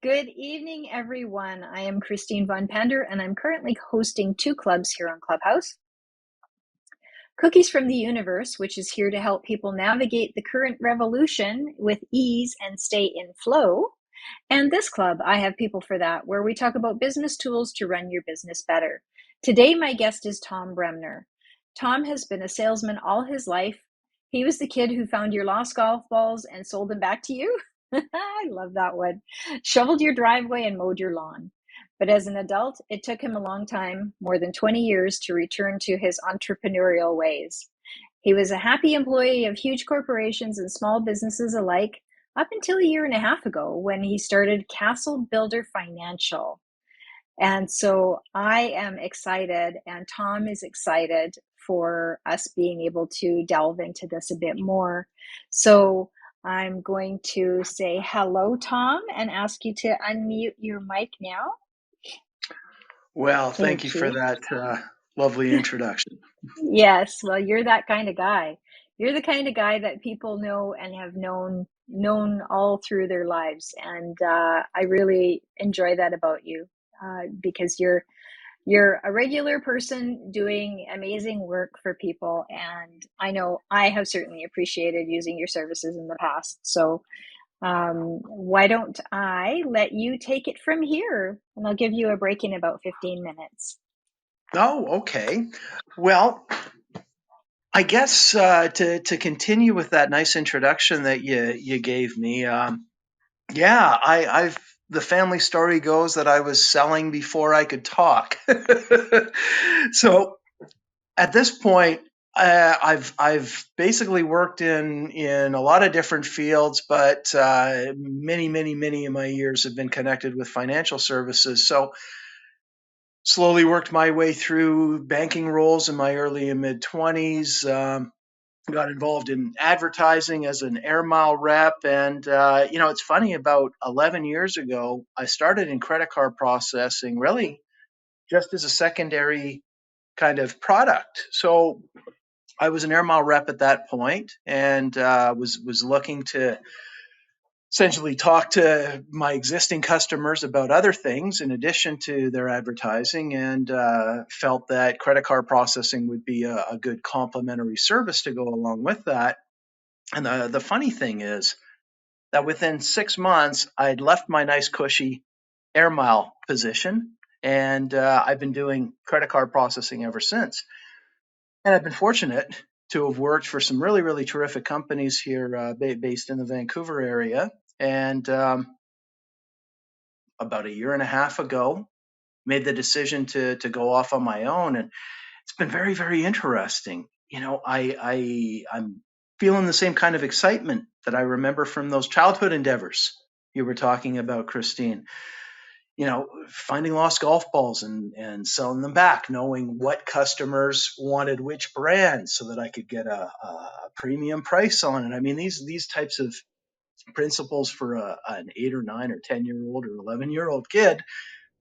Good evening, everyone. I am Christine Von Pander, and I'm currently hosting two clubs here on Clubhouse. Cookies from the Universe, which is here to help people navigate the current revolution with ease and stay in flow. And this club, I have people for that, where we talk about business tools to run your business better. Today, my guest is Tom Bremner. Tom has been a salesman all his life. He was the kid who found your lost golf balls and sold them back to you. I love that one. Shoveled your driveway and mowed your lawn. But as an adult, it took him a long time, more than 20 years, to return to his entrepreneurial ways. He was a happy employee of huge corporations and small businesses alike up until a year and a half ago when he started Castle Builder Financial. And so I am excited, and Tom is excited for us being able to delve into this a bit more. So I'm going to say hello, Tom, and ask you to unmute your mic now. Well, thank you Thank for you. that lovely introduction. Yes, well, you're that kind of guy. You're the kind of guy that people know and have known all through their lives, and I really enjoy that about you because you're a regular person doing amazing work for people, and I know I have certainly appreciated using your services in the past. So why don't I let you take it from here, and I'll give you a break in about 15 minutes. Oh, okay. Well, I guess to continue with that nice introduction that you gave me, yeah, I've the family story goes that I was selling before I could talk. So at this point, I've basically worked in a lot of different fields, but many of my years have been connected with financial services. So slowly worked my way through banking roles in my early and mid 20s. Got involved in advertising as an air mile rep. And, it's funny, about 11 years ago, I started in credit card processing really just as a secondary kind of product. So I was an air mile rep at that point and was looking to essentially talk to my existing customers about other things in addition to their advertising, and felt that credit card processing would be a good complementary service to go along with that. And the funny thing is that within 6 months, I'd left my nice cushy air mile position, and I've been doing credit card processing ever since. And I've been fortunate to have worked for some really terrific companies here based in the Vancouver area. And about a year and a half ago, made the decision to go off on my own, and it's been very interesting. I'm feeling the same kind of excitement that I remember from those childhood endeavors you were talking about, Christine. Finding lost golf balls and selling them back, knowing what customers wanted which brand so that I could get a premium price on it. I mean, these types of principles for an 8 or 9 or 10-year-old or 11-year-old kid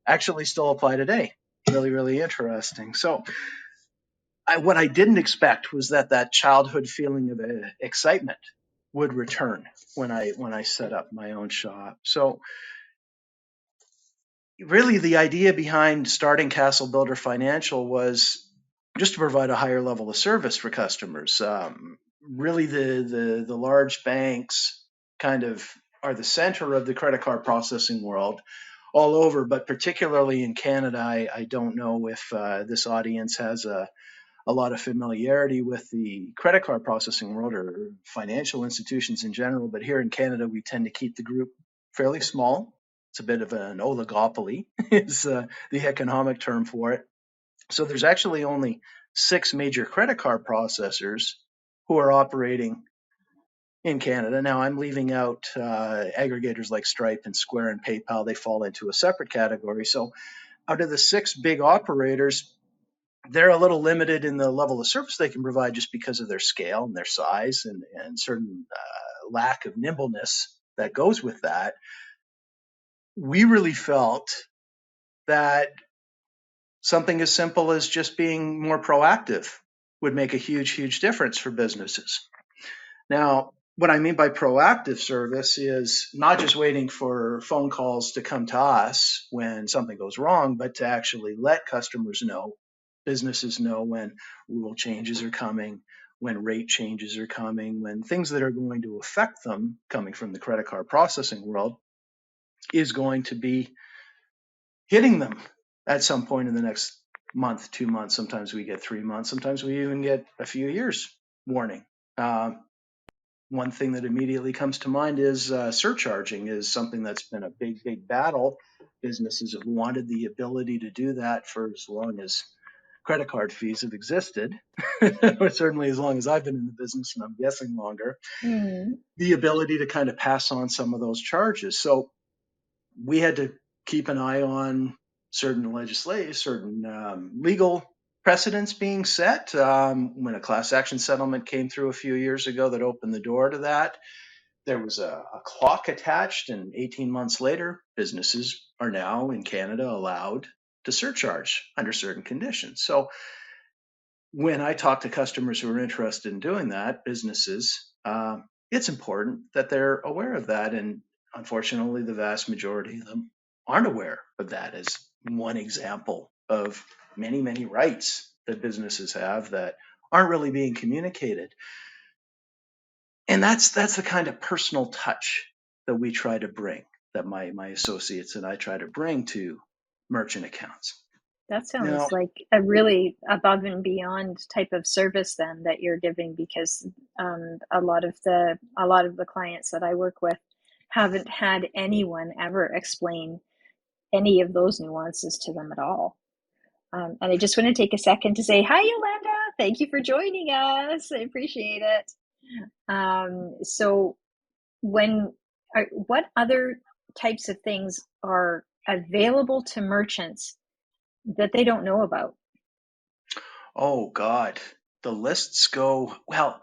actually still apply today. Really interesting. So what I didn't expect was that childhood feeling of excitement would return when I set up my own shop. So really the idea behind starting Castle Builder Financial was just to provide a higher level of service for customers. Really the large banks kind of are the center of the credit card processing world all over, but particularly in Canada. I don't know if this audience has a lot of familiarity with the credit card processing world or financial institutions in general, but here in Canada, we tend to keep the group fairly small. It's a bit of an oligopoly, is the economic term for it. So there's actually only 6 major credit card processors who are operating in Canada. Now, I'm leaving out aggregators like Stripe and Square and PayPal. They fall into a separate category. So out of the 6 big operators, they're a little limited in the level of service they can provide just because of their scale and their size and certain lack of nimbleness that goes with that. We really felt that something as simple as just being more proactive would make a huge difference for businesses. Now, what I mean by proactive service is not just waiting for phone calls to come to us when something goes wrong, but to actually let customers know, businesses know when rule changes are coming, when rate changes are coming, when things that are going to affect them coming from the credit card processing world is going to be hitting them at some point in the next month, 2 months. Sometimes we get 3 months. Sometimes we even get a few years warning. One thing that immediately comes to mind is surcharging is something that's been a big, big battle. Businesses have wanted the ability to do that for as long as credit card fees have existed, or certainly as long as I've been in the business, and I'm guessing longer, Mm. the ability to kind of pass on some of those charges. So we had to keep an eye on certain legislation, certain legal precedents being set. When a class action settlement came through a few years ago that opened the door to that, there was a clock attached, and 18 months later, businesses are now in Canada allowed to surcharge under certain conditions. So when I talk to customers who are interested in doing that, businesses, it's important that they're aware of that. And unfortunately, the vast majority of them aren't aware of that as one example of many, many rights that businesses have that aren't really being communicated. And that's the kind of personal touch that we try to bring, that my associates and I try to bring to merchant accounts. That Now, sounds like a really above and beyond type of service then that you're giving, because a lot of the clients that I work with haven't had anyone ever explain any of those nuances to them at all. And I just want to take a second to say hi, Yolanda. Thank you for joining us. I appreciate it. So, what other types of things are available to merchants that they don't know about? oh God, the lists go, well,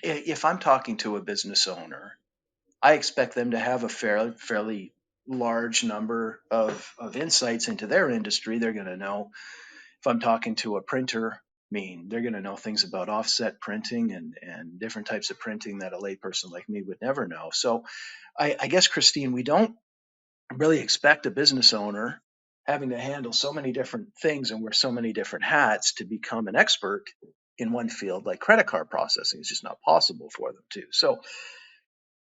if I'm talking to a business owner, I expect them to have a fairly large number of insights into their industry. They're going to know. If I'm talking to a printer, I mean, they're going to know things about offset printing and different types of printing that a layperson like me would never know. So I guess, Christine, we don't really expect a business owner having to handle so many different things and wear so many different hats to become an expert in one field like credit card processing. Is just not possible for them to. So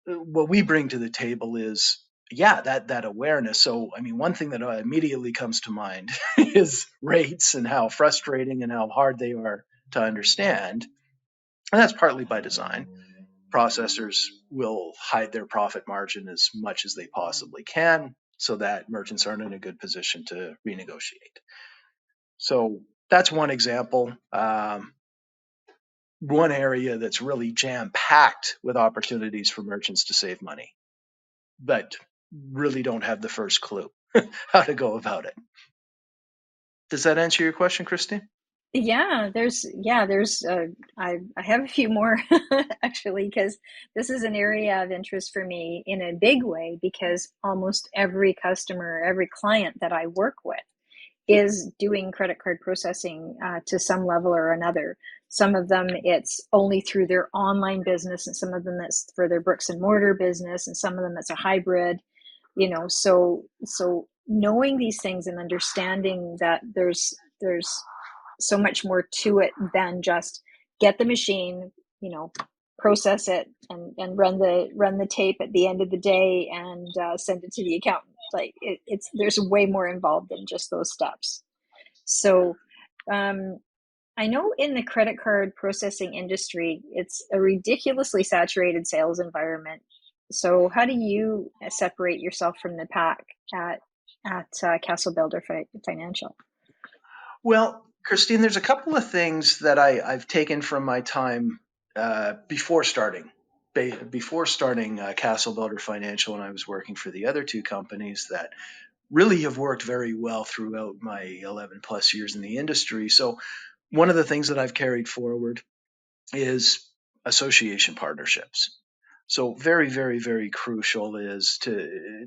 what we bring to the table is, yeah, that awareness. So I mean, one thing that immediately comes to mind is rates and how frustrating and how hard they are to understand, and that's partly by design. Processors will hide their profit margin as much as they possibly can so that merchants aren't in a good position to renegotiate. So that's one example. One area that's really jam packed with opportunities for merchants to save money, but really don't have the first clue how to go about it. Does that answer your question, Christine? I have a few more actually, because this is an area of interest for me in a big way, because almost every customer, every client that I work with is doing credit card processing to some level or another. Some of them it's only through their online business, and some of them it's for their bricks and mortar business, and some of them it's a hybrid. So knowing these things and understanding that there's so much more to it than just get the machine, process it, and run the tape at the end of the day, and send it to the accountant. Like it's there's way more involved than just those steps. So um, I know in the credit card processing industry, it's a ridiculously saturated sales environment. So how do you separate yourself from the pack at Castle Builder Financial? Well, Christine, there's a couple of things that I've taken from my time before starting. Before starting Castle Builder Financial, when I was working for the other two companies that really have worked very well throughout my 11 plus years in the industry. So, one of the things that I've carried forward is association partnerships. So very, very, very crucial is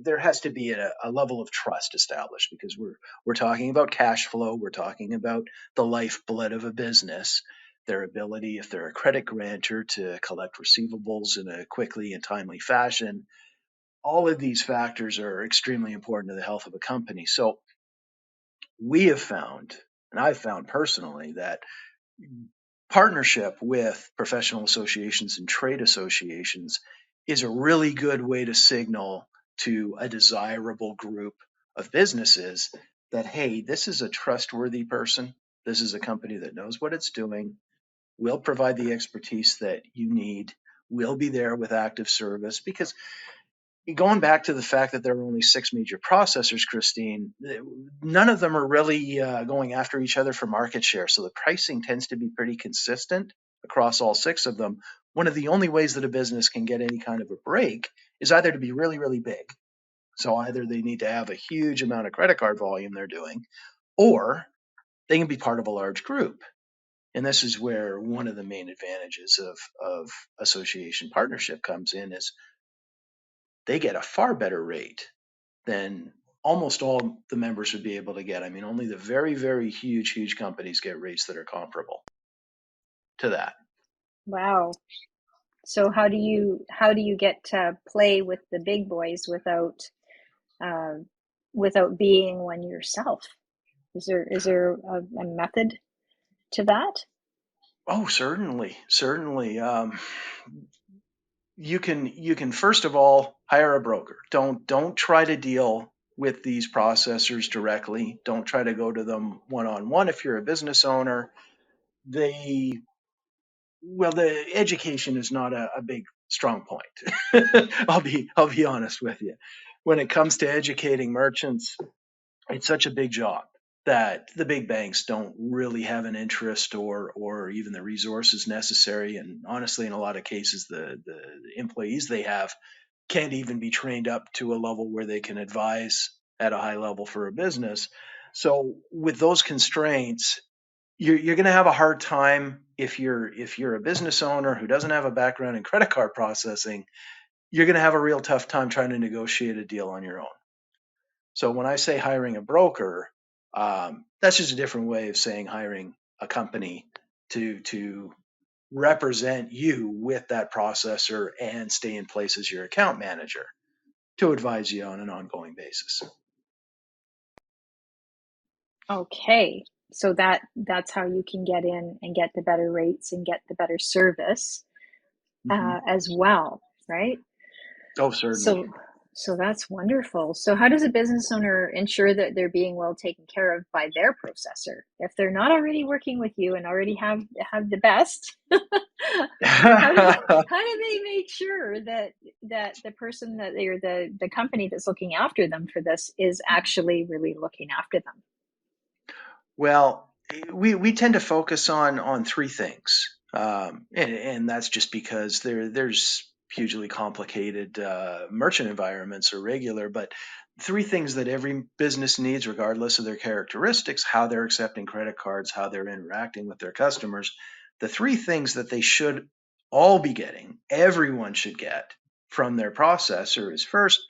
there has to be a level of trust established, because we're talking about cash flow, we're talking about the lifeblood of a business. their ability, if they're a credit grantor, to collect receivables in a quickly and timely fashion. All of these factors are extremely important to the health of a company. So we have found, and I've found personally, that partnership with professional associations and trade associations is a really good way to signal to a desirable group of businesses that, hey, this is a trustworthy person. This is a company that knows what it's doing, will provide the expertise that you need, will be there with active service. Because going back to the fact that there are only 6 major processors, Christine, none of them are really going after each other for market share. So the pricing tends to be pretty consistent across all 6 of them. One of the only ways that a business can get any kind of a break is either to be really, really big. So either they need to have a huge amount of credit card volume they're doing, or they can be part of a large group. And this is where one of the main advantages of association partnership comes in, is they get a far better rate than almost all the members would be able to get. I mean, only the very, very huge companies get rates that are comparable to that. Wow. So how do you get to play with the big boys uh, without being one yourself? Is there a method to that? Oh, certainly, certainly. You can first of all hire a broker. Don't try to deal with these processors directly. Don't try to go to them one on one. If you're a business owner, they the education is not a big strong point. I'll be honest with you. When it comes to educating merchants, it's such a big job that the big banks don't really have an interest or even the resources necessary. And honestly, in a lot of cases, the employees they have can't even be trained up to a level where they can advise at a high level for a business. So with those constraints, you're going to have a hard time if you're a business owner who doesn't have a background in credit card processing. You're going to have a real tough time trying to negotiate a deal on your own. So when I say hiring a broker, that's just a different way of saying hiring a company to represent you with that processor and stay in place as your account manager to advise you on an ongoing basis. Okay. So that's how you can get in and get the better rates and get the better service Hmm. as well, right? Oh, certainly. So so that's wonderful. So how does a business owner ensure that they're being well taken care of by their processor if they're not already working with you and already have the best? How do they make sure that the person that they're the company that's looking after them for this is actually really looking after them? Well, we tend to focus on 3 things, and that's just because there's hugely complicated merchant environments are regular, but 3 things that every business needs, regardless of their characteristics, how they're accepting credit cards, how they're interacting with their customers. The 3 things that they should all be getting, everyone should get from their processor is, first,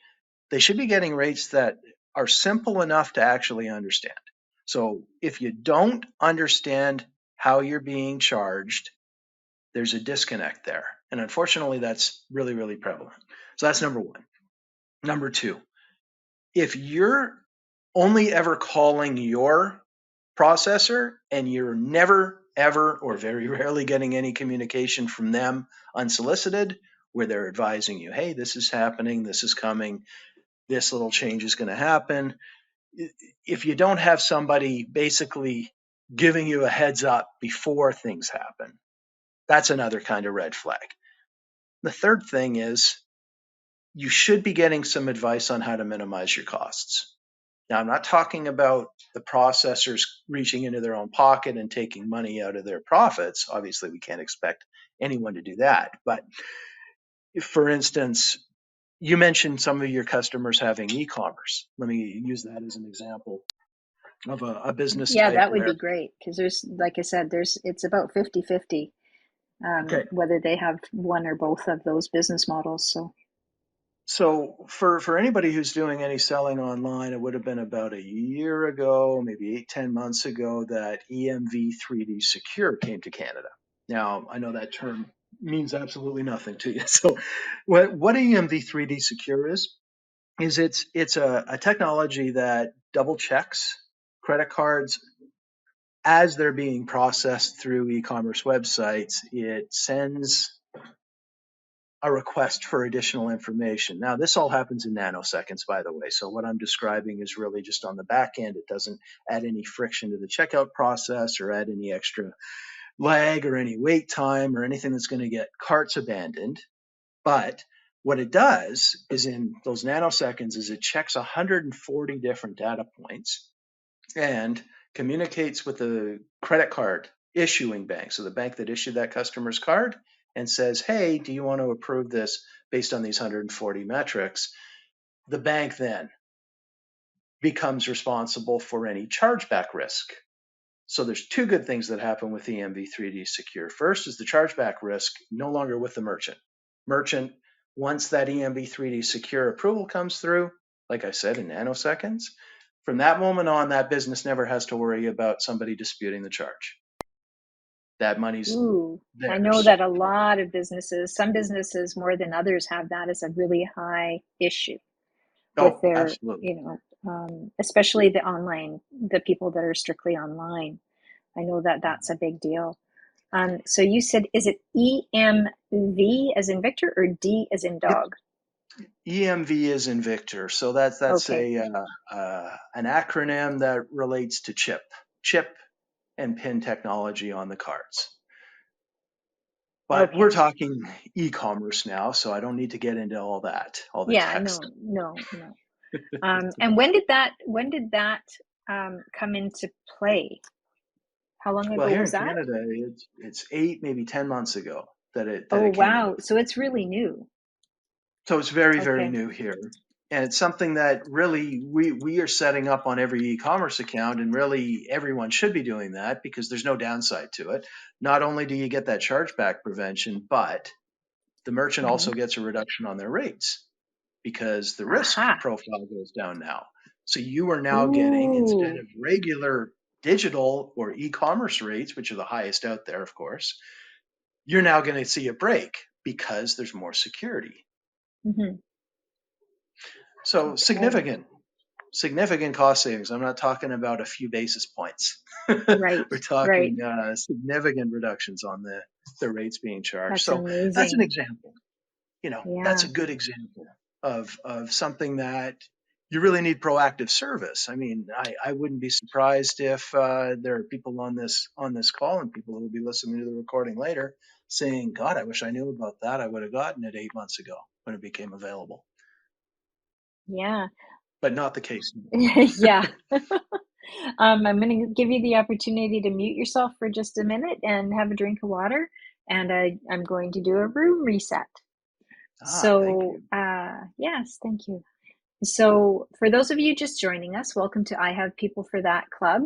they should be getting rates that are simple enough to actually understand. So if you don't understand how you're being charged, there's a disconnect there. And unfortunately, that's really, really prevalent. So that's number one. Number two, if you're only ever calling your processor and you're never, ever, or very rarely getting any communication from them unsolicited, where they're advising you, hey, this is happening, this is coming, this little change is going to happen. If you don't have somebody basically giving you a heads up before things happen, that's another kind of red flag. The third thing is you should be getting some advice on how to minimize your costs. Now, I'm not talking about the processors reaching into their own pocket and taking money out of their profits. Obviously, we can't expect anyone to do that. But if, for instance, you mentioned some of your customers having e-commerce. Let me use that as an example of a business Yeah, type that would where, be great because there's, like I said, it's about 50-50, okay, whether they have one or both of those business models. so for anybody who's doing any selling online, it would have been about a year ago, maybe 8, 10 months ago, that EMV 3D Secure came to Canada. Now, I know that term means absolutely nothing to you. So, what EMV3D Secure is it's a technology that double checks credit cards as they're being processed through e-commerce websites. It sends a request for additional information. Now, this all happens in nanoseconds, by the way. So what I'm describing is really just on the back end. It doesn't add any friction to the checkout process or add any extra lag or any wait time or anything that's going to get carts abandoned. But what it does is in those nanoseconds is it checks 140 different data points and communicates with the credit card issuing bank, so the bank that issued that customer's card, and says, hey, do you want to approve this based on these 140 metrics? The bank then becomes responsible for any chargeback risk. So there's two good things that happen with EMV3D Secure. First is the chargeback risk no longer with the merchant. Merchant, once that EMV3D Secure approval comes through, like I said, in nanoseconds, from that moment on, that business never has to worry about somebody disputing the charge. That money's Ooh, I know theirs. that a lot of businesses, some businesses more than others, have that as a really high issue with Oh, their, absolutely. especially the people that are strictly online. I know that that's a big deal. So you said, is it EMV as in Victor or D as in Yep. dog? EMV is in Victor. So that's Okay, a an acronym that relates to chip and pin technology on the cards. But we're okay. talking e-commerce now, so I don't need to get into all that, all the Yeah, text. no, no, no. And when did that come into play? How long Well, ago here was in that? Canada, it's 8, maybe 10 months ago that Oh, it came into. wow. So it's really new. So it's very, very Okay. new here. And it's something that really we are setting up on every e-commerce account, and really everyone should be doing that because there's no downside to it. Not only do you get that chargeback prevention, but the merchant Hmm. also gets a reduction on their rates because the risk Aha. profile goes down now. So you are now getting, instead Ooh. of regular digital or e-commerce rates, which are the highest out there, of course, you're now going to see a break because there's more security. Hmm. So Okay. significant cost savings. I'm not talking about a few basis points. Right. We're Right. talking significant reductions on the rates being charged. That's So that's an amazing. example. That's Yeah. a good example of something that you really need proactive service. I mean, I wouldn't be surprised if there are people on this call and people who will be listening to the recording later saying, God, I wish I knew about that. I would have gotten it 8 months ago when it became available. Yeah. But not the case now. Yeah. I'm going to give you the opportunity to mute yourself for just a minute and have a drink of water. And I'm going to do a room reset. Thank So, you. yes, thank you. So, for those of you just joining us, welcome to I Have People for That Club.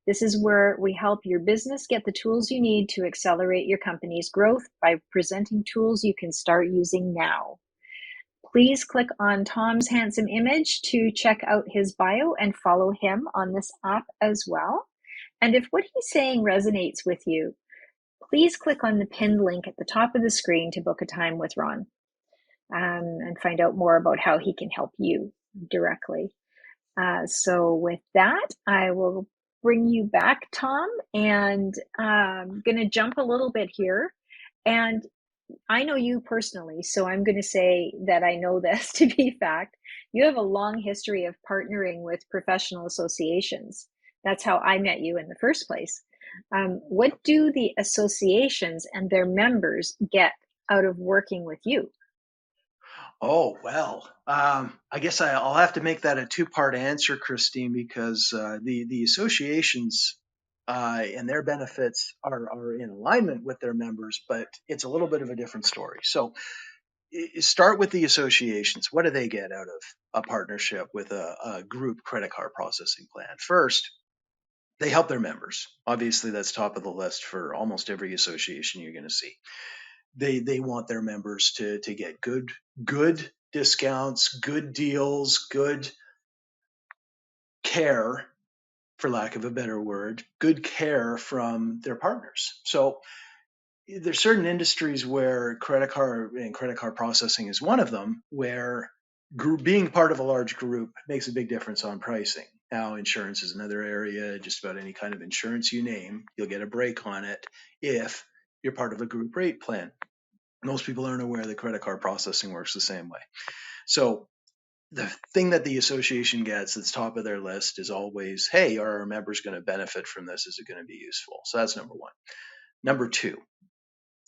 This is where we help your business get the tools you need to accelerate your company's growth by presenting tools you can start using now. Please click on Tom's handsome image to check out his bio and follow him on this app as well. And if what he's saying resonates with you, please click on the pinned link at the top of the screen to book a time with Ron, and find out more about how he can help you directly. So with that, I will bring you back, Tom, and I'm going to jump a little bit here. And I know you personally, so I'm going to say that I know this to be fact. You have a long history of partnering with professional associations. That's how I met you in the first place. What do the associations and their members get out of working with you? Oh, well, I guess I'll have to make that a two-part answer, Christine, because the associations and their benefits are in alignment with their members, but it's a little bit of a different story. So start with the associations. What do they get out of a partnership with a group credit card processing plan? First, they help their members. Obviously, that's top of the list for almost every association you're going to see. They want their members to get good discounts, good deals, good care, for lack of a better word, good care from their partners. So there's certain industries where credit card processing is one of them, where being part of a large group makes a big difference on pricing. Now, insurance is another area. Just about any kind of insurance you name, you'll get a break on it if you're part of a group rate plan. Most people aren't aware that credit card processing works the same way. So the thing that the association gets that's top of their list is always, hey, are our members going to benefit from this? Is it going to be useful? So that's number one. Number two,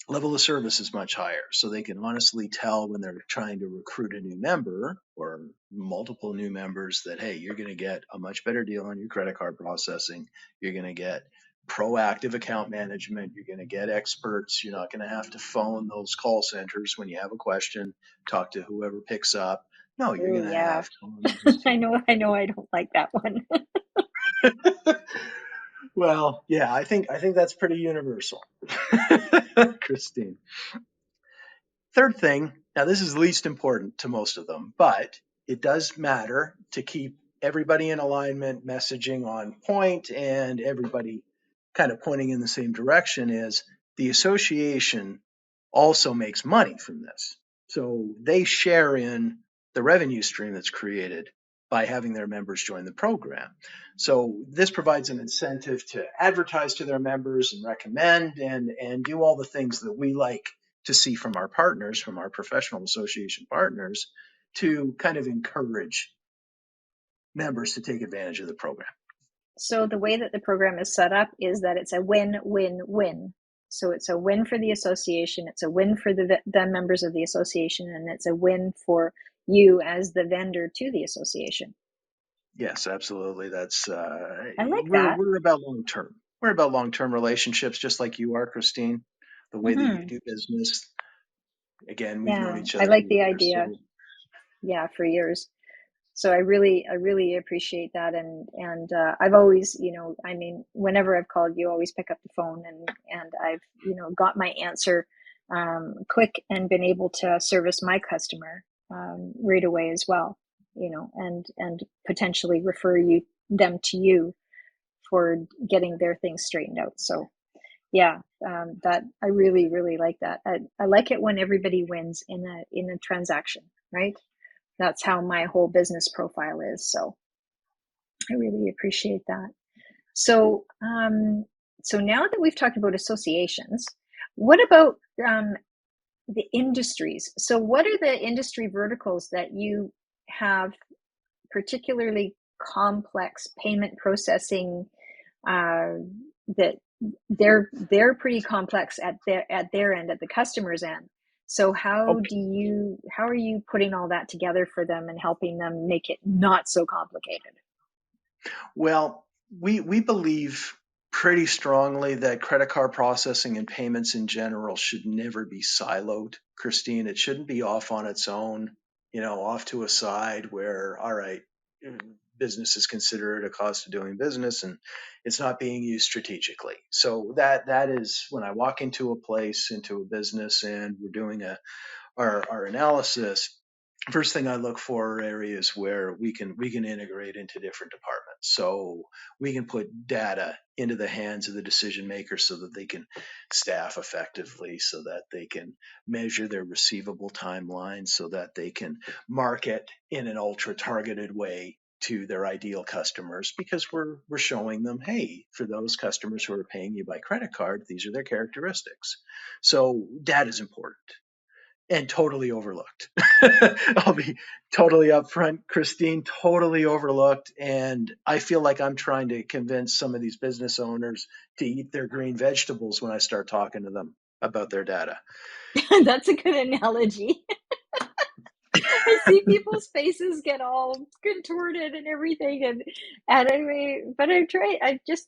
level of service is much higher. So they can honestly tell when they're trying to recruit a new member or multiple new members that, hey, you're going to get a much better deal on your credit card processing. You're going to get proactive account management. You're going to get experts. You're not going to have to phone those call centers when you have a question, talk to whoever picks up. No, you're Oh going to yeah. have someone who just I know I don't like that one. well, yeah, I think that's pretty universal. Christine. Third thing, now this is least important to most of them, but it does matter to keep everybody in alignment, messaging on point, and everybody kind of pointing in the same direction is the association also makes money from this. So they share in the revenue stream that's created by having their members join the program. So this provides an incentive to advertise to their members and recommend and do all the things that we like to see from our partners, from our professional association partners, to kind of encourage members to take advantage of the program. So the way that the program is set up is that it's a win-win-win. So it's a win for the association, it's a win for the members of the association, and it's a win for you as the vendor to the association. Yes, absolutely. That's I like we're that. we're about long term. We're about long term relationships, just like you are, Christine. The way that you Mm-hmm. do business. Again, we've known Yeah, each I other like the years, idea. so Yeah, for years. So I really appreciate that, and I've always, I mean, whenever I've called, you always pick up the phone, and I've, got my answer quick and been able to service my customer right away as well, and potentially refer them to you for getting their things straightened out. So yeah, that I really like that. I like it when everybody wins in a transaction, right? That's how my whole business profile is. So I really appreciate that. So, so now that we've talked about associations, what about the industries? So, what are the industry verticals that you have particularly complex payment processing uh, that they're pretty complex at their end, at the customer's end? So okay. how are you putting all that together for them and helping them make it not so complicated? Well, we believe pretty strongly that credit card processing and payments in general should never be siloed, Christine. It shouldn't be off on its own, off to a side where, all right, business is considered a cost of doing business and it's not being used strategically. So that is when I walk into a place, into a business, and we're doing our analysis. First thing I look for are areas where we can integrate into different departments. So we can put data into the hands of the decision makers so that they can staff effectively, so that they can measure their receivable timelines, so that they can market in an ultra targeted way to their ideal customers, because we're showing them, hey, for those customers who are paying you by credit card, these are their characteristics. So data is important and totally overlooked. I'll be totally upfront, Christine, totally overlooked. And I feel like I'm trying to convince some of these business owners to eat their green vegetables when I start talking to them about their data. That's a good analogy. I see people's faces get all contorted and everything, and anyway, but I try. I just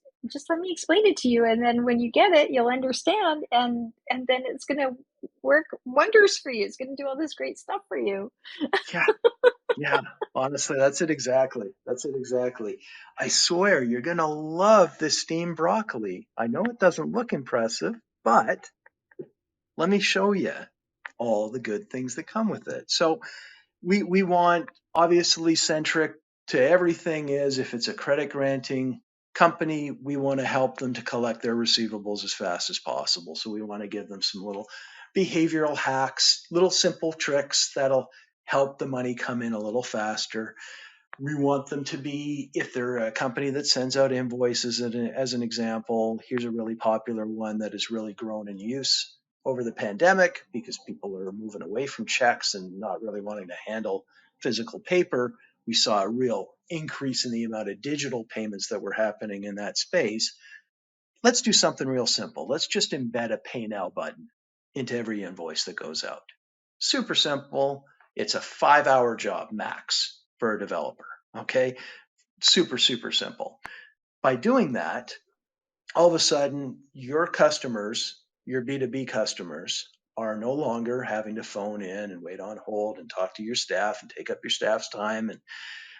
let me explain it to you, and then when you get it, you'll understand, and then it's gonna work wonders for you. It's gonna do all this great stuff for you. Yeah, yeah. Honestly, that's it exactly. That's it exactly. I swear you're going to love this steamed broccoli. I know it doesn't look impressive, but let me show you all the good things that come with it. So we want obviously centric to everything is if it's a credit granting company, we want to help them to collect their receivables as fast as possible. So we want to give them some little behavioral hacks, little simple tricks that'll help the money come in a little faster. We want them to be, if they're a company that sends out invoices, as an example, here's a really popular one that has really grown in use over the pandemic because people are moving away from checks and not really wanting to handle physical paper. We saw a real increase in the amount of digital payments that were happening in that space. Let's do something real simple. Let's just embed a pay now button into every invoice that goes out. Super simple. It's a 5-hour job max for a developer. Okay. Super, super simple. By doing that, all of a sudden, your customers, your B2B customers, are no longer having to phone in and wait on hold and talk to your staff and take up your staff's time and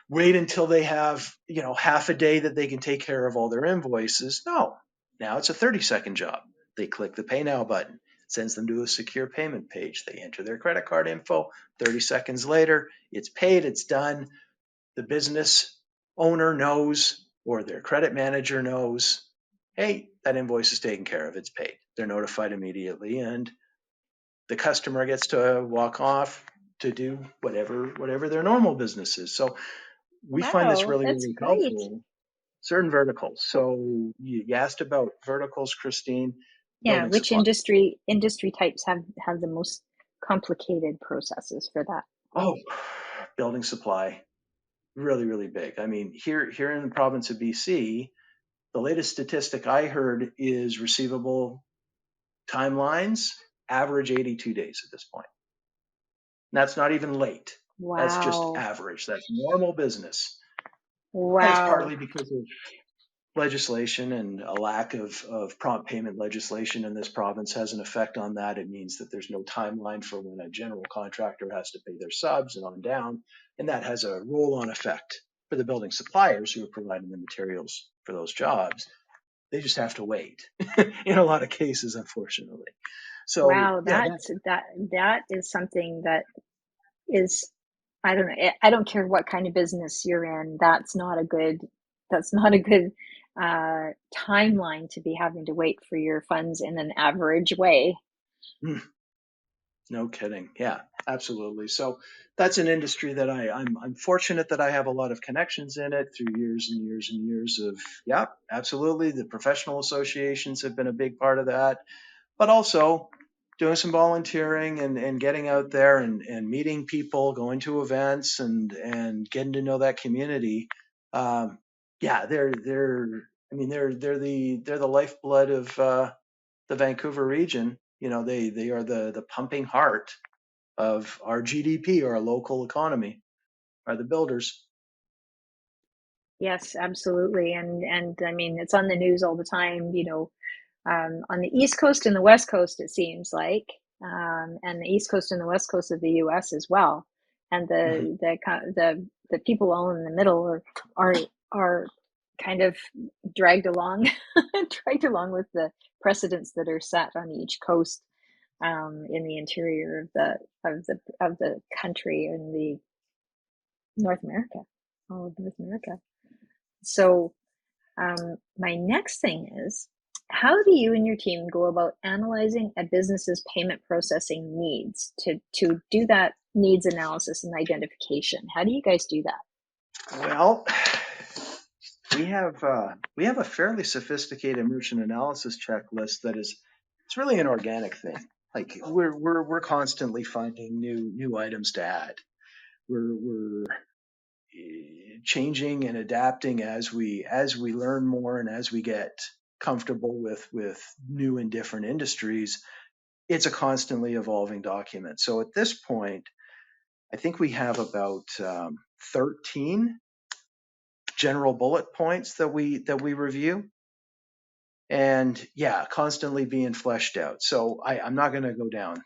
wait until they have, half a day that they can take care of all their invoices. No, now it's a 30-second job. They click the Pay Now button, sends them to a secure payment page. They enter their credit card info. 30 seconds later, it's paid, it's done. The business owner knows, or their credit manager knows, hey, that invoice is taken care of, it's paid. They're notified immediately, and the customer gets to walk off to do whatever their normal business is. So we find this Wow, really, that's really great. helpful. Certain verticals. So you asked about verticals, Christine. Yeah, Building which supply. industry types have the most complicated processes for that? Oh, building supply. Really, really big. I mean, here in the province of BC, the latest statistic I heard is receivable timelines average 82 days at this point. And that's not even late. That's just Wow. average. That's normal business. And it's Wow. partly because of legislation and a lack of prompt payment legislation in this province has an effect on that. It means that there's no timeline for when a general contractor has to pay their subs and on down. And that has a roll on effect for the building suppliers who are providing the materials for those jobs. They just have to wait in a lot of cases, unfortunately. So Wow, yeah, that's that is something that is, I don't know, I don't care what kind of business you're in, that's not a good timeline to be having to wait for your funds in an average way. mm, no kidding. Yeah, absolutely. So that's an industry that I'm fortunate that I have a lot of connections in it through years and years and years of, yeah, absolutely. The professional associations have been a big part of that, but also doing some volunteering and getting out there and meeting people, going to events and getting to know that community. Um, yeah, they're the lifeblood of the Vancouver region. They are the pumping heart of our GDP, our local economy, are the builders. Yes, absolutely. And I mean, it's on the news all the time, on the East Coast and the West Coast, it seems like, and the East Coast and the West Coast of the U.S. as well. And Mhm. the people all in the middle are are kind of dragged along, dragged along with the precedents that are set on each coast, in the interior of the country in the North America, all of North America. So my next thing is, how do you and your team go about analyzing a business's payment processing needs to do that needs analysis and identification? How do you guys do that? Well, we have a fairly sophisticated merchant analysis checklist that is it's really an organic thing. Like we're constantly finding new items to add. We're changing and adapting as we learn more and as we get comfortable with new and different industries. It's a constantly evolving document. So at this point, I think we have about 13 general bullet points that we review, and yeah, constantly being fleshed out. So I'm not going to go down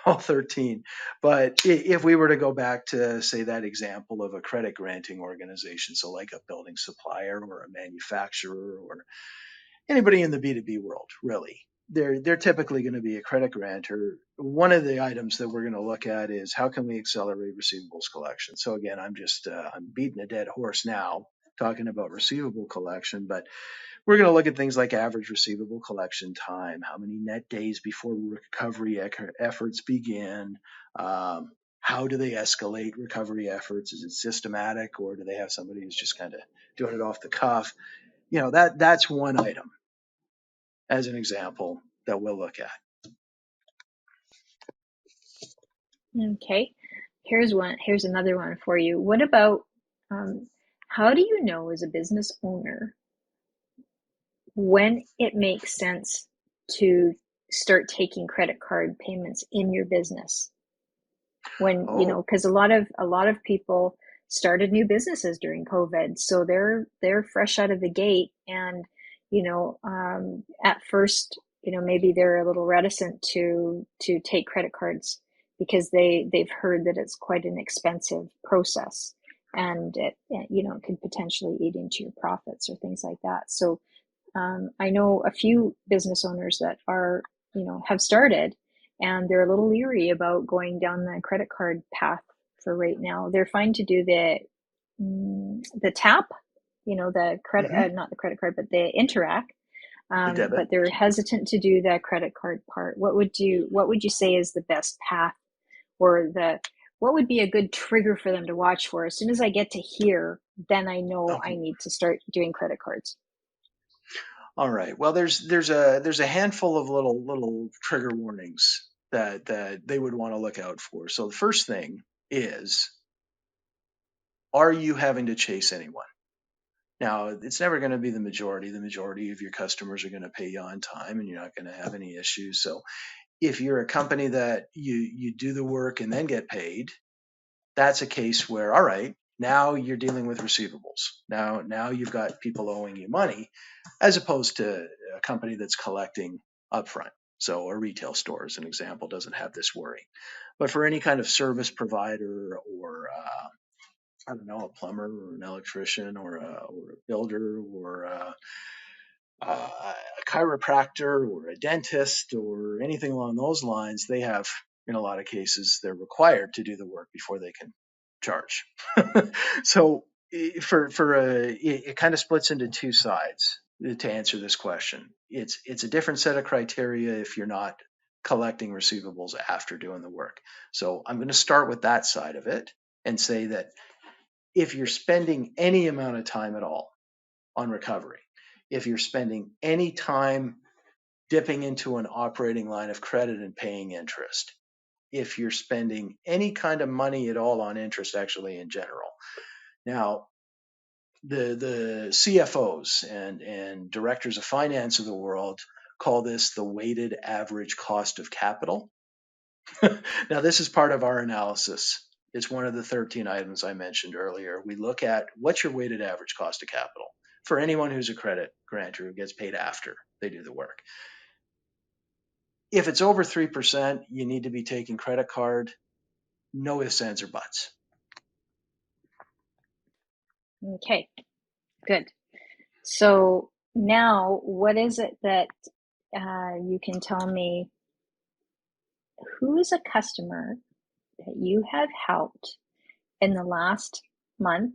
all 13, but if we were to go back to say that example of a credit granting organization, so like a building supplier or a manufacturer or anybody in the B2B world, really, they're typically going to be a credit grantor. One of the items that we're going to look at is how can we accelerate receivables collection. So again, I'm beating a dead horse now, talking about receivable collection, but we're going to look at things like average receivable collection time, how many net days before recovery efforts begin, how do they escalate recovery efforts? Is it systematic, or do they have somebody who's just kind of doing it off the cuff? That's one item as an example that we'll look at. Okay, here's another one for you. What about how do you know as a business owner when it makes sense to start taking credit card payments in your business? When, Oh, because a lot of people started new businesses during COVID, so they're fresh out of the gate, and at first, maybe they're a little reticent to take credit cards because they've heard that it's quite an expensive process, and it could potentially eat into your profits or things like that. So I know a few business owners that have started, and they're a little leery about going down the credit card path for right now. They're fine to do the tap, the credit, mm-hmm. not the credit card, but the Interact. The debit. But they're hesitant to do the credit card part. What would you say is the best path, or what would be a good trigger for them to watch for? As soon as I get to here, then I know I Okay. need to start doing credit cards. All right. Well, there's a handful of little trigger warnings that they would want to look out for. So the first thing is, are you having to chase anyone? Now, it's never going to be the majority. The majority of your customers are going to pay you on time, and you're not going to have any issues. So if you're a company that you do the work and then get paid, that's a case where, all right, now you're dealing with receivables. Now you've got people owing you money, as opposed to a company that's collecting upfront. So a retail store, as an example, doesn't have this worry. But for any kind of service provider, or I don't know, a plumber or an electrician, or a builder, or a chiropractor or a dentist or anything along those lines, they have, in a lot of cases, they're required to do the work before they can charge. So it kind of splits into two sides to answer this question. It's a different set of criteria if you're not collecting receivables after doing the work. So I'm going to start with that side of it and say that if you're spending any amount of time at all on recovery, if you're spending any time dipping into an operating line of credit and paying interest, if you're spending any kind of money at all on interest, actually, in general. Now, the CFOs and directors of finance of the world call this the weighted average cost of capital. Now, this is part of our analysis. It's one of the 13 items I mentioned earlier. We look at what's your weighted average cost of capital for anyone who's a credit grantor who gets paid after they do the work. If it's over 3%, you need to be taking credit card. No ifs, ands, or buts. Okay, good. So now, what is it that you can tell me? Who is a customer that you have helped in the last month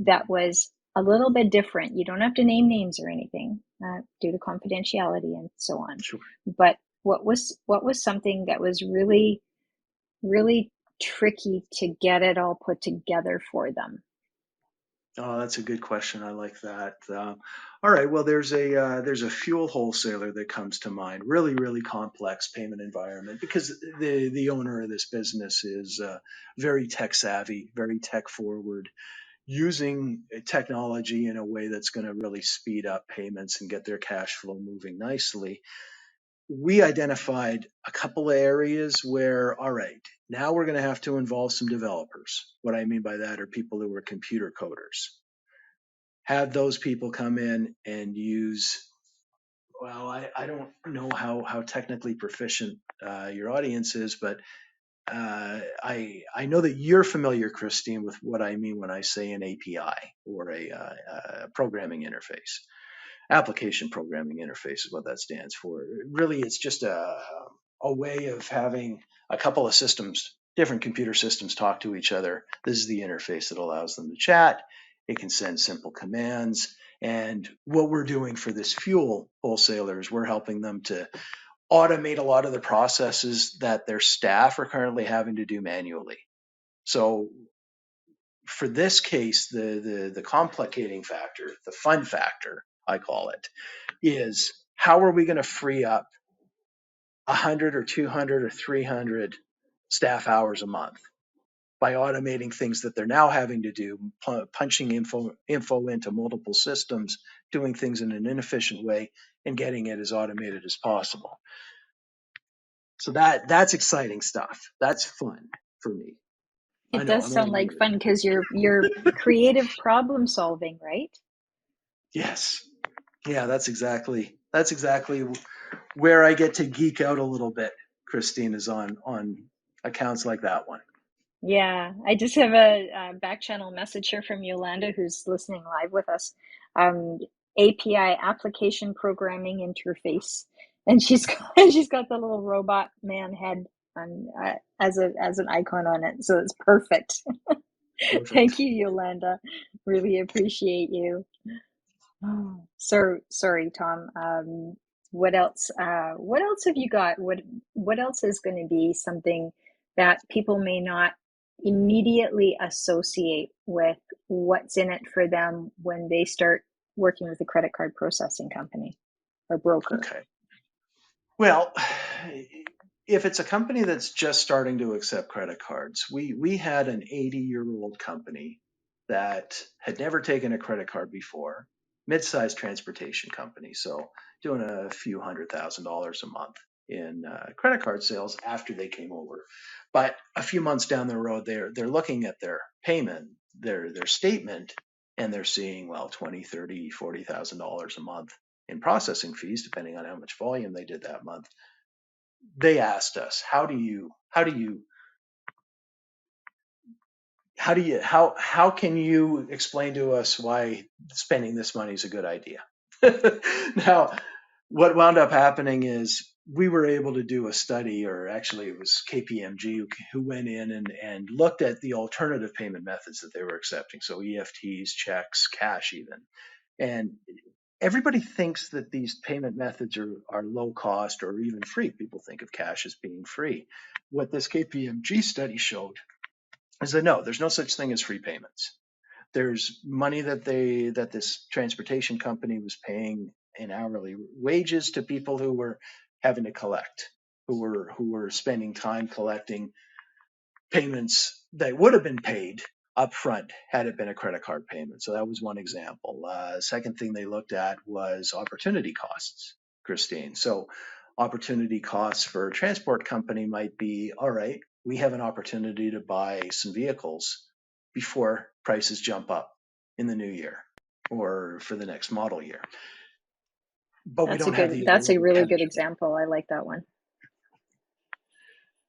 that was a little bit different? You don't have to name names or anything due to confidentiality and so on. Sure. But what was something that was really, really tricky to get it all put together for them? Oh, that's a good question. I like that. All right. Well, there's a fuel wholesaler that comes to mind. Really, really complex payment environment, because the owner of this business is very tech savvy, very tech forward, using technology in a way that's going to really speed up payments and get their cash flow moving nicely. We identified a couple of areas where, all right, now we're going to have to involve some developers. What I mean by that are people who are computer coders. Have those people come in and use, well, I don't know how technically proficient your audience is, but I know that you're familiar, Christine, with what I mean when I say an API, or a programming interface. Application programming interface is what that stands for. Really, it's just a way of having a couple of systems, different computer systems, talk to each other. This is the interface that allows them to chat. It can send simple commands. And what we're doing for this fuel wholesaler is we're helping them to automate a lot of the processes that their staff are currently having to do manually. So for this case, the complicating factor, the fun factor, I call it, is how are we going to free up 100 or 200 or 300 staff hours a month by automating things that they're now having to do, punching info into multiple systems, doing things in an inefficient way, and getting it as automated as possible. So that's exciting stuff. That's fun for me. I It know does I'm a sound little like weird. fun because you're creative problem solving, right? Yes. Yeah, that's exactly where I get to geek out a little bit. Christine is on accounts like that one. Yeah, I just have a back channel message here from Yolanda, who's listening live with us. Um, API, application programming interface, and she's got the little robot man head on as an icon on it, so it's perfect. Perfect. Thank you, Yolanda. Really appreciate you. Oh, so sorry, Tom. What else? What else have you got? What else is going to be something that people may not immediately associate with what's in it for them when they start working with a credit card processing company or broker? Okay. Well, if it's a company that's just starting to accept credit cards, we had an 80-year-old company that had never taken a credit card before, mid-sized transportation company, so doing a few $100,000 a month in credit card sales after they came over. But a few months down the road, they're looking at their payment, their statement, and they're seeing, well, 20, 30, $40,000 a month in processing fees, depending on how much volume they did that month. They asked us, how can you explain to us why spending this money is a good idea? Now, what wound up happening is we were able to do a study, or actually it was KPMG who went in and looked at the alternative payment methods that they were accepting. So EFTs, checks, cash even. And everybody thinks that these payment methods are low cost or even free. People think of cash as being free. What this KPMG study showed is that no, there's no such thing as free payments. There's money that this transportation company was paying in hourly wages to people who were having to collect, who were spending time collecting payments that would have been paid upfront had it been a credit card payment. So that was one example. Second thing they looked at was opportunity costs, Christine. So opportunity costs for a transport company might be, all right, we have an opportunity to buy some vehicles before prices jump up in the new year or for the next model year. But we don't have the That's a available really good cash. example. I like that one.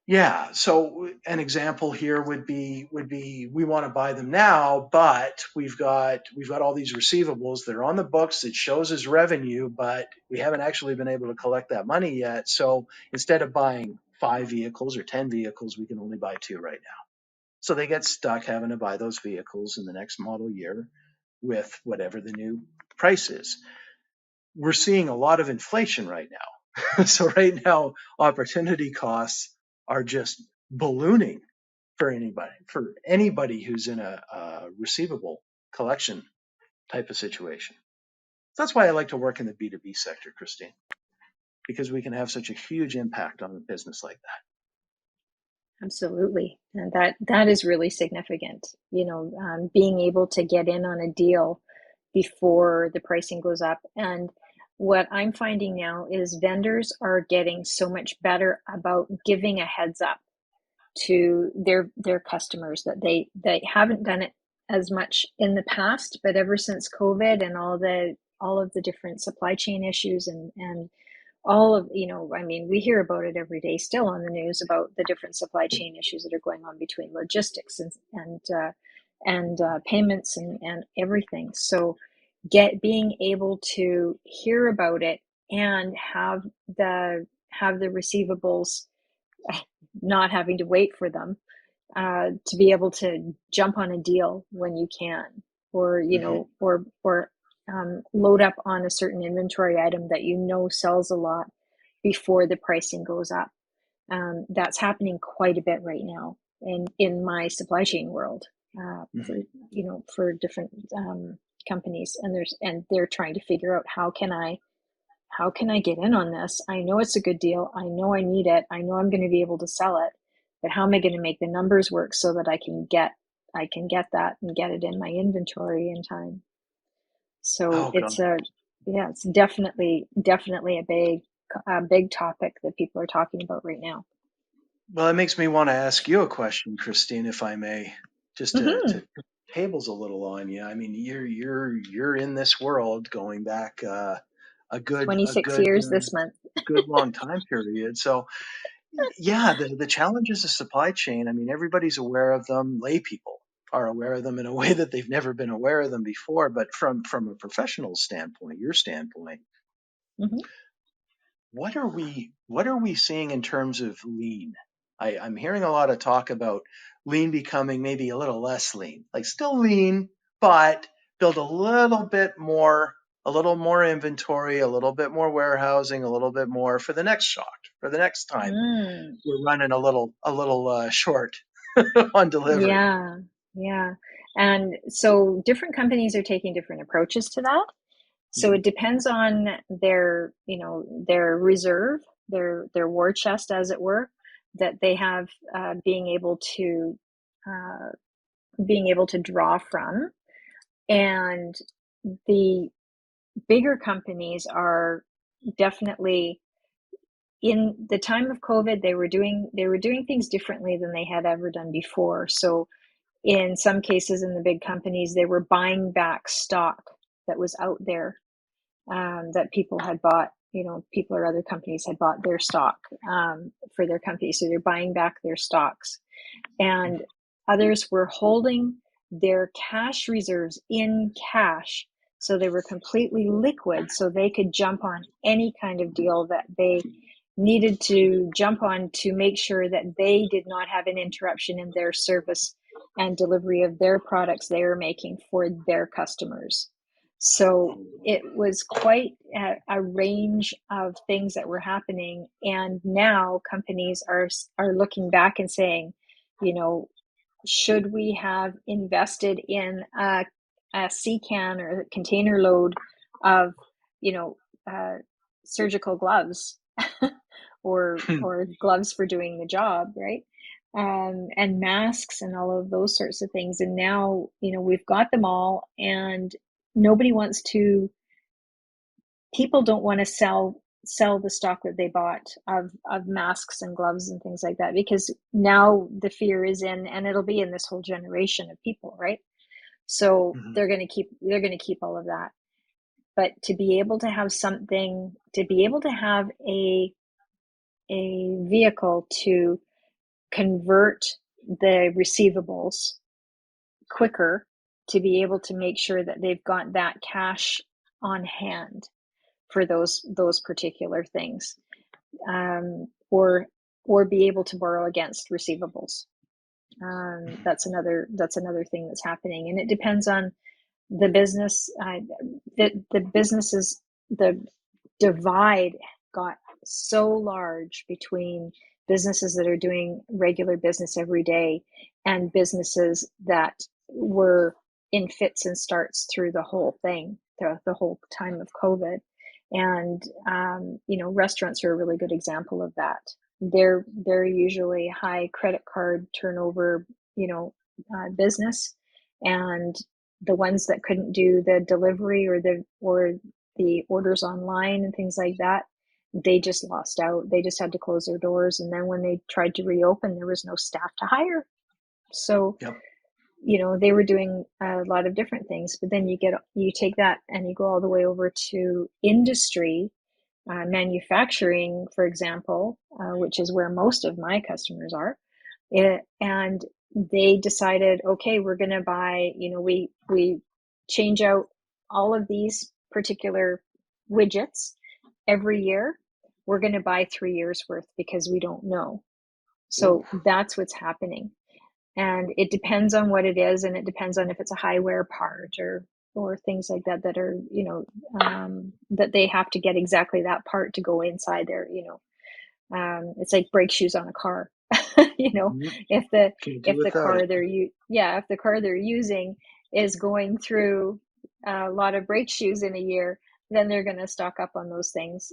Yeah, so an example here would be we want to buy them now, but we've got all these receivables that are on the books. It shows as revenue, but we haven't actually been able to collect that money yet. So instead of buying 5 vehicles or 10 vehicles, we can only buy 2 right now. So they get stuck having to buy those vehicles in the next model year with whatever the new price is. We're seeing a lot of inflation right now. So right now, opportunity costs are just ballooning for anybody who's in a receivable collection type of situation. So that's why I like to work in the B2B sector, Christine, because we can have such a huge impact on a business like that. Absolutely. And that is really significant. Being able to get in on a deal before the pricing goes up. And what I'm finding now is vendors are getting so much better about giving a heads up to their customers that they haven't done it as much in the past, but ever since COVID and all of the different supply chain issues and all of, I mean, we hear about it every day still on the news about the different supply chain issues that are going on between logistics and payments and everything. So being able to hear about it and have the receivables, not having to wait for them, to be able to jump on a deal when you can. or Hmm. load up on a certain inventory item that sells a lot before the pricing goes up. That's happening quite a bit right now in my supply chain world, for Hmm. for different companies, and they're trying to figure out how can I get in on this? I know it's a good deal. I know I need it. I know I'm going to be able to sell it, but how am I going to make the numbers work so that I can get that and get it in my inventory in time? So Oh God. it's definitely a big topic that people are talking about right now. Well, it makes me want to ask you a question, Christine, if I may, just to Hmm. turn the tables a little on you. I mean, you're in this world going back a good a 26 good years this month. good long time period. So yeah, the challenges of supply chain. I mean, everybody's aware of them. Lay people are aware of them in a way that they've never been aware of them before. But from a professional standpoint, your standpoint, Hmm. what are we seeing in terms of lean? I'm hearing a lot of talk about lean becoming maybe a little less lean, like still lean, but build a little more inventory, a little bit more warehousing, a little bit more for the next shot, for the next time Mm. we're running a little short on delivery. Yeah, yeah. And so different companies are taking different approaches to that. So Mhm. it depends on their reserve, their war chest, as it were, that they have, uh, being able to draw from. And the bigger companies are definitely, in the time of COVID, they were doing things differently than they had ever done before. So in some cases, in the big companies, they were buying back stock that was out there, that people had bought. People or other companies had bought their stock, for their company, so they're buying back their stocks. And others were holding their cash reserves in cash, so they were completely liquid, so they could jump on any kind of deal that they needed to jump on to make sure that they did not have an interruption in their service and delivery of their products they were making for their customers. So it was quite a range of things that were happening, and now companies are looking back and saying, you know, should we have invested in a C-can or a container load of, you know, uh, surgical gloves, or gloves for doing the job, right? And masks and all of those sorts of things. And now, we've got them all, and nobody wants to. People don't want to sell the stock that they bought of masks and gloves and things like that, because now the fear is in, and it'll be in this whole generation of people, right? So Mhm. they're going to keep all of that. But to be able to have something, to be able to have a vehicle to convert the receivables quicker, to be able to make sure that they've got that cash on hand for those particular things, or be able to borrow against receivables. That's another thing that's happening, and it depends on the business. The businesses, the divide got so large between businesses that are doing regular business every day and businesses that were in fits and starts through the whole thing, the whole time of COVID. And restaurants are a really good example of that. They're usually high credit card turnover, business, and the ones that couldn't do the delivery or the orders online and things like that, they just lost out. They just had to close their doors. And then when they tried to reopen, there was no staff to hire. So, Yep. they were doing a lot of different things. But then you take that and you go all the way over to industry, manufacturing, for example, which is where most of my customers are. And they decided, okay, we're going to buy, we change out all of these particular widgets every year. We're going to buy 3 years worth because we don't know. Ooh. So that's what's happening. And it depends on what it is, and it depends on if it's a high wear part or things like that that are, that they have to get exactly that part to go inside there, it's like brake shoes on a car. Mhm. If the Can't do if the without it. car if the car they're using is going through a lot of brake shoes in a year, then they're going to stock up on those things.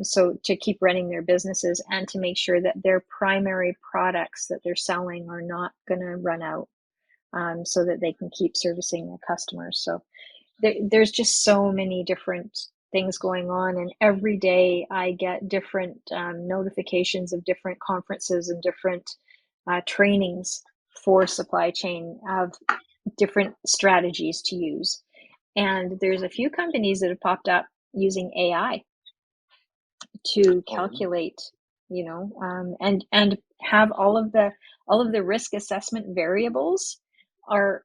So to keep running their businesses and to make sure that their primary products that they're selling are not going to run out, so that they can keep servicing their customers. So there's just so many different things going on, and every day I get different notifications of different conferences and different trainings for supply chain of different strategies to use. And there's a few companies that have popped up using AI to Oh, calculate, and have all of the risk assessment variables are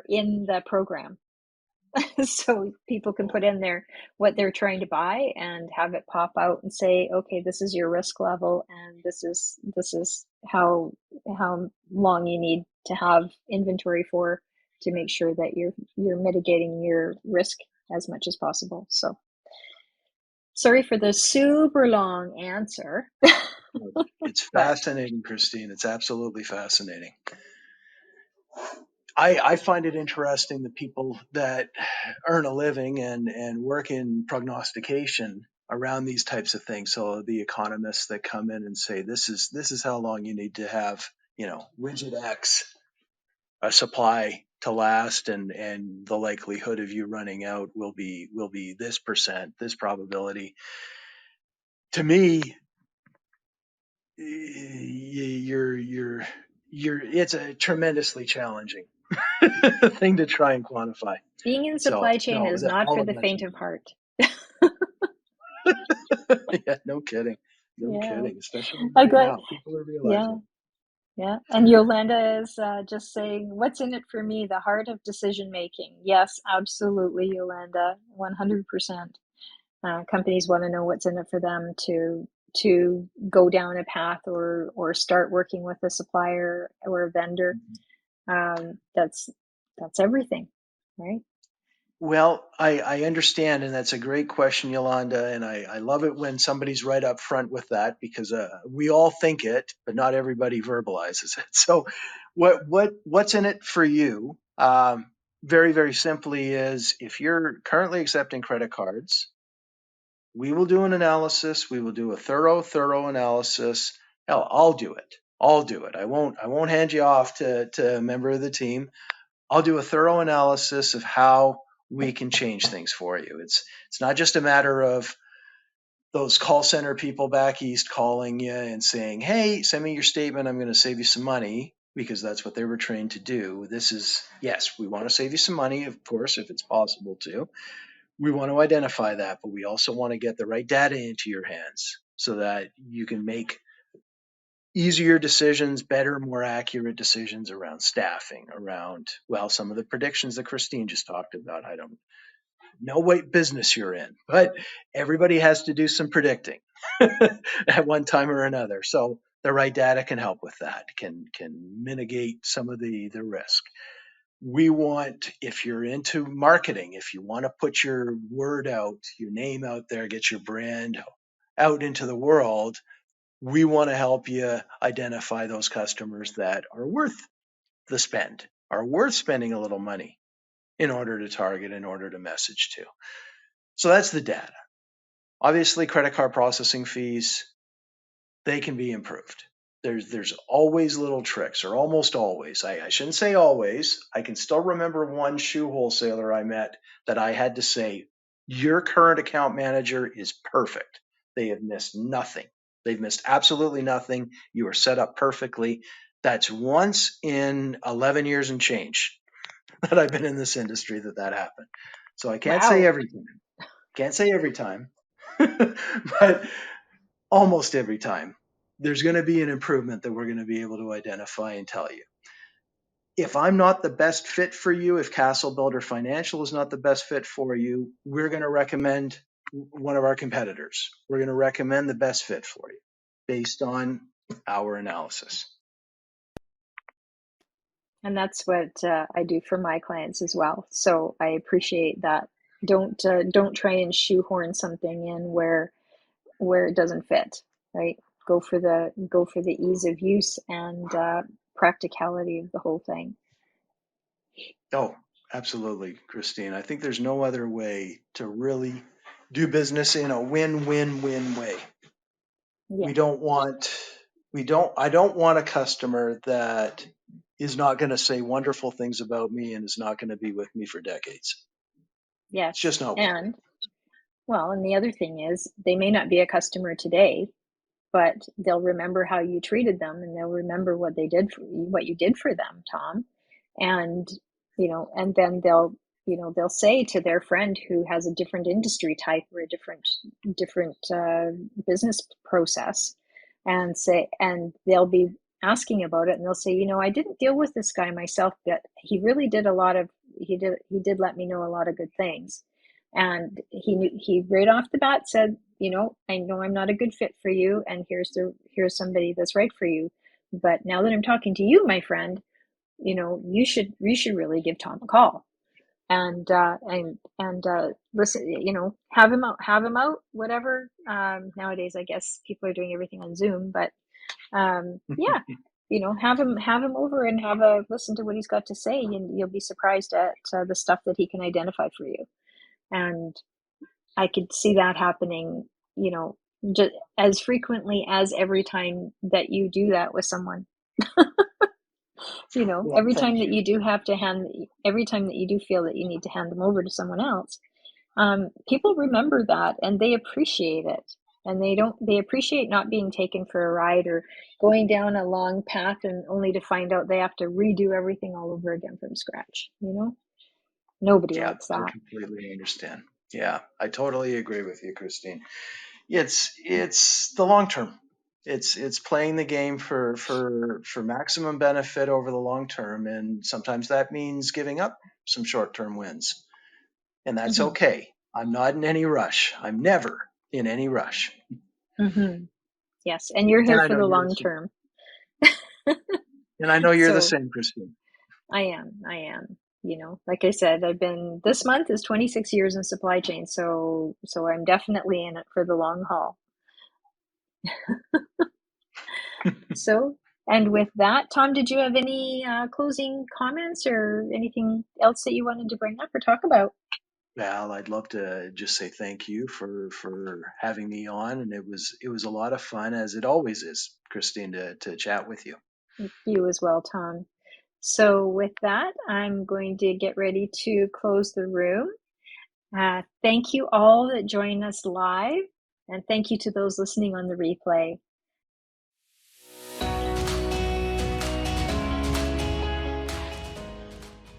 in the program. So people can put oh. in there what they're trying to buy and have it pop out and say, okay, this is your risk level, and this is how long you need to have inventory for, to make sure that you're mitigating your risk as much as possible. So sorry for the super long answer. It's But fascinating, Christine. It's absolutely fascinating. I find it interesting that people that earn a living and work in prognostication around these types of things. So the economists that come in and say this is how long you need to have, widget X, a supply to last, and the likelihood of you running out will be this percent, this probability. To me, you're it's a tremendously challenging thing to try and quantify. being in So supply chain no, is not all for of the that's faint of heart. yeah, no kidding, no Yeah, kidding. Especially I right got, now, people are yeah. realizing. Yeah, and Yolanda is just saying, "What's in it for me? The heart of decision making." Yes, absolutely, Yolanda, 100%. Companies want to know what's in it for them to go down a path or start working with a supplier or a vendor. That's everything, right? Well, I understand, and that's a great question, Yolanda, and I love it when somebody's right up front with that because we all think it, but not everybody verbalizes it. So, what's in it for you? Very, very simply is if you're currently accepting credit cards, we will do an analysis. We will do a thorough analysis. Hell, I'll do it. I'll do it. I won't hand you off to a member of the team. I'll do a thorough analysis of how we can change things for you. It's not just a matter of those call center people back east calling you and saying, "Hey, send me your statement. I'm going to save you some money," because that's what they were trained to do. This is, yes, we want to save you some money, of course, if it's possible to. We want to identify that, but we also want to get the right data into your hands so that you can make easier decisions, better, more accurate decisions around staffing, around, well, some of the predictions that Christine just talked about. I don't know what business you're in, but everybody has to do some predicting at one time or another. So the right data can help with that, can mitigate some of the risk. We want, if you're into marketing, if you want to put your word out, your name out there, get your brand out into the world, we want to help you identify those customers that are worth the spend, are worth spending a little money in order to target, in order to message to. So that's the data. Obviously, credit card processing fees, they can be improved. There's always little tricks, or almost always. I shouldn't say always. I can still remember one shoe wholesaler I met that I had to say, your current account manager is perfect. They have missed nothing. They've missed absolutely nothing. You are set up perfectly. That's once in 11 years and change that I've been in this industry that happened. So I can't say Wow. every time. Can't say every time, but almost every time, there's going to be an improvement that we're going to be able to identify and tell you. If I'm not the best fit for you, if Castle Builder Financial is not the best fit for you, we're going to recommend one of our competitors. We're going to recommend the best fit for you based on our analysis. And that's what I do for my clients as well. So I appreciate that. Don't try and shoehorn something in where it doesn't fit, right? Go for the ease of use and practicality of the whole thing. Oh, absolutely, Christine. I think there's no other way to really do business in a win-win-win way. Yeah. We don't want, I don't want a customer that is not going to say wonderful things about me and is not going to be with me for decades. It's Yes. just not worth it. And well, and the other thing is they may not be a customer today, but they'll remember how you treated them and they'll remember what you did for them, Tom. And and then they'll say to their friend who has a different industry type or a different business process, and they'll be asking about it, and they'll say, I didn't deal with this guy myself, but he really did he did let me know a lot of good things. And he right off the bat said, I know I'm not a good fit for you, and here's somebody that's right for you. But now that I'm talking to you, my friend, you should really give Tom a call and listen, have him out, whatever. Nowadays, I guess people are doing everything on Zoom, but yeah, have him over and have a listen to what he's got to say, and you'll be surprised at the stuff that he can identify for you. And I could see that happening, just as frequently as every time that you do that with someone. Well, thank you. Every time that you do feel that you need to hand them over to someone else, people remember that and they appreciate it. And they appreciate not being taken for a ride or going down a long path and only to find out they have to redo everything all over again from scratch. Nobody Yeah, likes I that. completely understand. Yeah, I totally agree with you, Christine. It's the long term. It's playing the game for maximum benefit over the long term, and sometimes that means giving up some short term wins, and that's Hmm. okay. I'm not in any rush. I'm never in any rush, Hmm. Yes, and you're and here I for know the you're the long same. term. And I know you're the So same, Christine. I am. Like I said, this month is 26 years in supply chain, so I'm definitely in it for the long haul. So, and with that, Tom, did you have any closing comments or anything else that you wanted to bring up or talk about? Well, I'd love to just say thank you for having me on, and it was a lot of fun, as it always is, Christine, to chat with you. You as well, Tom. So, with that, I'm going to get ready to close the room. Thank you all that joined us live, and thank you to those listening on the replay.